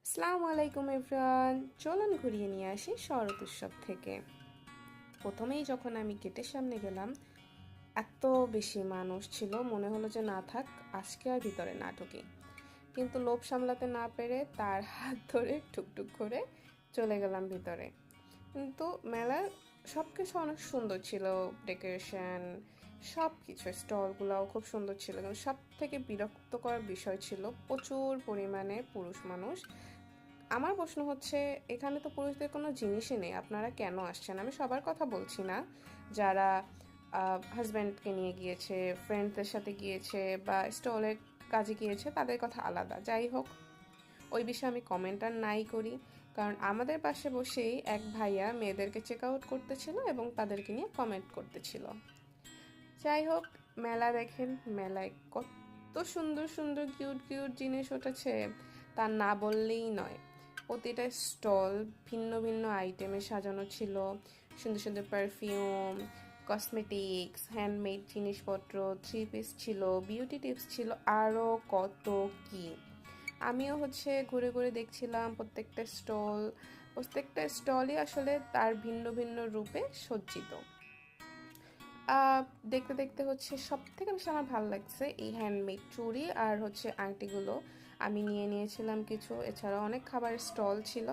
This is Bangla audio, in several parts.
আসসালামু আলাইকুম এভরিওয়ান, চলুন ঘুরিয়ে নিয়ে আসি শরৎ উৎসব থেকে। প্রথমেই যখন আমি গেটের সামনে গেলাম, এত বেশি মানুষ ছিল, মনে হলো যে না থাক, আজকে আর ভিতরে না ঢুকি। কিন্তু লোভ সামলাতে না পেরে তার হাত ধরে টুকটুক করে চলে গেলাম ভিতরে। কিন্তু মেলার সব কিছু অনেক সুন্দর ছিল, ডেকোরেশন, সব কিছু, স্টলগুলোও খুব সুন্দর ছিল। কিন্তু সব থেকে বিরক্তকর বিষয় ছিল প্রচুর পরিমাণে পুরুষ মানুষ। আমার প্রশ্ন হচ্ছে, এখানে তো পুরুষদের কোনো জিনিসই নেই, আপনারা কেন আসছেন? আমি সবার কথা বলছি না, যারা হাজব্যান্ডকে নিয়ে গিয়েছে, ফ্রেন্ডদের সাথে গিয়েছে বা স্টলের কাজে গিয়েছে, তাদের কথা আলাদা। যাই হোক, ওই বিষয়ে আমি কমেন্ট আর নাই করি, কারণ আমাদের পাশে বসেই এক ভাইয়া মেয়েদেরকে চেক আউট করতেছিল এবং তাদেরকে নিয়ে কমেন্ট করতেছিল। যাই হোক, মেলা দেখেন, মেলায় কত সুন্দর সুন্দর কিউট কিউট জিনিস উঠেছে, তা না বললেই নয়। প্রতিটা স্টল ভিন্ন ভিন্ন আইটেমে সাজানো ছিল। সুন্দর সুন্দর পারফিউম, কসমেটিক্স, হ্যান্ডমেড জিনিসপত্র, থ্রি পিস ছিল, বিউটি টিপস ছিল, আরও কত কি। আমিও ঘুরে ঘুরে দেখছিলাম প্রত্যেকটা স্টলই আসলে তার ভিন্ন ভিন্ন রূপে সজ্জিত। আহ, দেখতে দেখতে সব থেকে বেশি আমার ভালো লাগছে এই হ্যান্ডমেড চুড়ি আর আংটিগুলো। আমি নিয়ে নিয়েছিলাম কিছু, এছাড়াও অনেক খাবারের স্টল ছিল।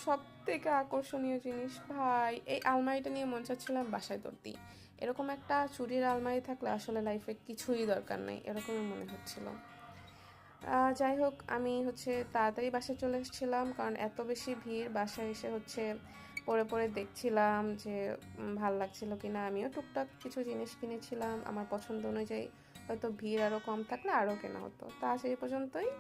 সব থেকে আকর্ষণীয় জিনিস ভাই, এই আলমারিটা নিয়ে মন চাচ্ছিলাম বাসায় ধরতেই। এরকম একটা চুড়ির আলমারি থাকলে আসলে লাইফে কিছুই দরকার নেই, এরকমই মনে হচ্ছিল। যাই হোক, আমি তাড়াতাড়ি বাসায় চলে এসেছিলাম, কারণ এত বেশি ভিড়। বাসায় এসে পরে পরে দেখছিলাম যে ভাল লাগছিল কিনা। আমিও টুকটাক কিছু জিনিস কিনেছিলাম আমার পছন্দ অনুযায়ী। হয়তো ভিড় আরও কম থাকলে আরও কেনা হতো। তা আজ এই পর্যন্তই।